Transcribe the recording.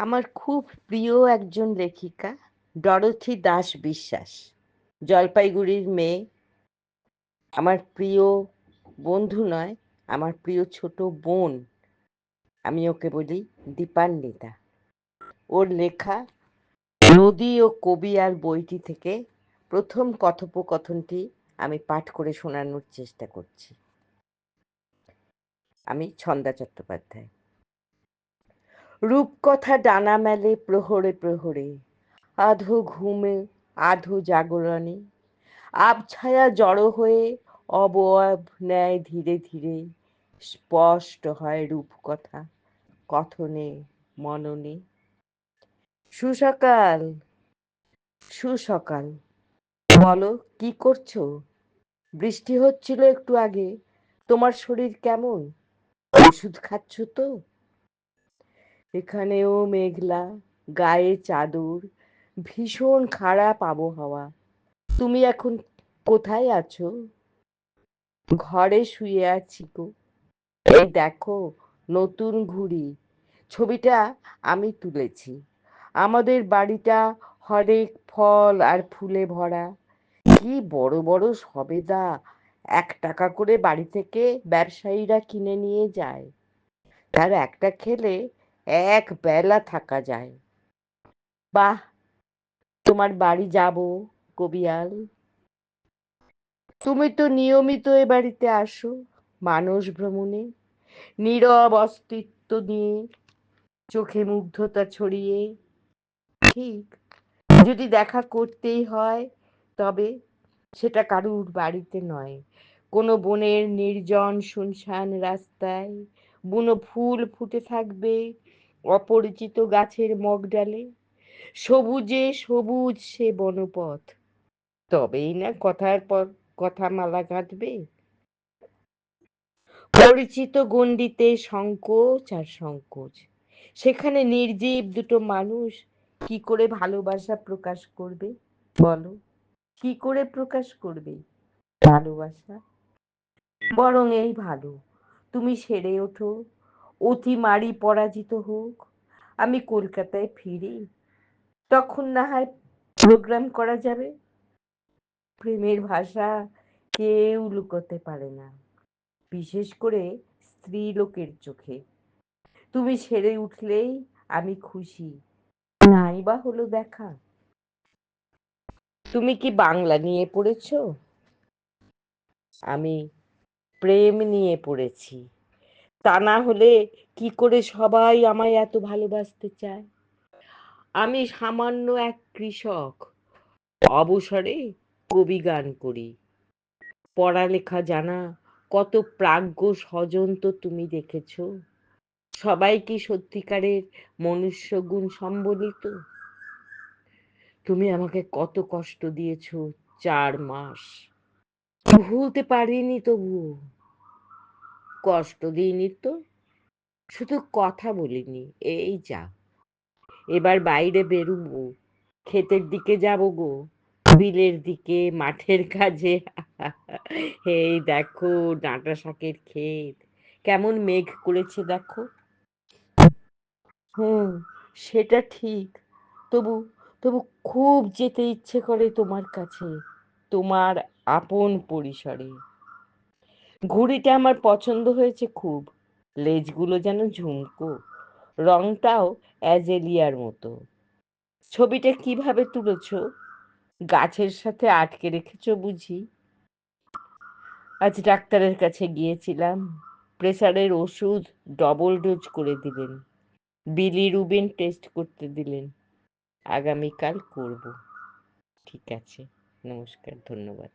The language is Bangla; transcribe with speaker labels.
Speaker 1: আমার খুব প্রিয় একজন লেখিকা ডরোথি দাস বিশ্বাস, জলপাইগুড়ির মেয়ে। আমার প্রিয় বন্ধু নয়, আমার প্রিয় ছোট বোন। আমি ওকে বলি দীপান্বিতা। ওর লেখা নদী ও কবি আর বইটি থেকে প্রথম কথোপকথনটি আমি পাঠ করে শোনানোর চেষ্টা করছি। আমি ছন্দা চট্টোপাধ্যায়। রূপকথা ডানা মেলে প্রহরে প্রহরে, আধো ঘুমে আধো জাগরণে, আবছায়া জড়ো হয়ে অবয়ব নেয় ধীরে ধীরে, স্পষ্ট হয় রূপকথা কথনে মননে। সুসকাল, সুসকাল। বলো কি করছো? বৃষ্টি হচ্ছিল একটু আগে। তোমার শরীর কেমন? ওষুধ খাচ্ছ তো? এখানেও মেঘলা, গায়ে চাদর, ভীষণ খারাপ আবহাওয়া। তুমি এখন কোথায় আছো? ঘরে শুয়ে আছি গো। এই দেখো নতুন ঘুড়ি, ছবিটা আমি তুলেছি। আমাদের বাড়িটা হরেক ফল আর ফুলে ভরা। কি বড় বড় সবেদা! 1 টাকা করে বাড়ি থেকে ব্যবসায়ীরা কিনে নিয়ে যায়। তার একটা খেলে এক বেলা থাকা যায়। বাহ, তোমার বাড়ি যাব কবিয়াল। তুমি তো নিয়মিত এ বাড়িতে আসো মানস ভ্রমণে, নীরব অস্তিত্ব নিয়ে, চোখে মুগ্ধতা ছড়িয়ে। ঠিক, যদি দেখা করতেই হয় তবে সেটা কারুর বাড়িতে নয়, কোনো বনের নির্জন শুনশান রাস্তায়। বুনো ফুল ফুটে থাকবে অপরিচিত গাছের মগডালে, সবুজে সবুজ সে বনপথ। তবেই না কথার পর কথা মালা গাঁথবে। পরিচিত গণ্ডিতে সংকোচ আর সংকোচ, সেখানে নির্জীব দুটো মানুষ কি করে ভালোবাসা প্রকাশ করবে? বলো, কি করে প্রকাশ করবে ভালোবাসা? বরং এই ভালো, তুমি সেরে ওঠো, অতিমারি পরাজিত হোক, আমি কলকাতায় ফিরি, তখন না হয় প্রোগ্রাম করা যাবে। প্রেমের ভাষা কেউ লুকোতে পারে না, বিশেষ করে স্ত্রী লোকের চোখে। তুমি সেরে উঠলেই আমি খুশি, নাই বা হলো দেখা। তুমি কি বাংলা নিয়ে পড়েছো? আমি প্রেম নিয়ে পড়েছি। তা না হলে কি করে সবাই আমায় এত ভালোবাসতে চায়? আমি সামান্য এক কৃষক, অবসরে কবি গান করি। পড়ালেখা জানা কত প্রাজ্ঞ স্বজন তো তুমি দেখেছ। সবাই কি সত্যিকারের মনুষ্যগুণ সম্বলিত? তুমি আমাকে কত কষ্ট দিয়েছ 4 মাস, ভুলতে পারিনি তবুও। কষ্ট দিইনি তো, শুধু কথা বলিনি, এই যা। এবার বাইরে বেরুবো, ক্ষেতের দিকে যাব গো, বিলের দিকে, মাঠের কাজে। এই দেখো ডাঁটা শাকের ক্ষেত, কেমন মেঘ করেছে দেখো। হুম, সেটা ঠিক। তবু তবু খুব যেতে ইচ্ছে করে তোমার কাছে, তোমার আপন পরিসরে। ঘুড়িটা আমার পছন্দ হয়েছে খুব, লেজগুলো যেন ঝুমকো, রংটাও অ্যাজেলিয়ার মতো। ছবিটা কিভাবে তুলেছো? গাছের সাথে আটকে রেখেছো বুঝি? আজ ডাক্তারের কাছে গিয়েছিলাম, প্রেসারের ওষুধ ডবল ডোজ করে দিলেন, বিলিরুবিন টেস্ট করতে দিলেন। আগামীকাল করব। ঠিক আছে, নমস্কার, ধন্যবাদ।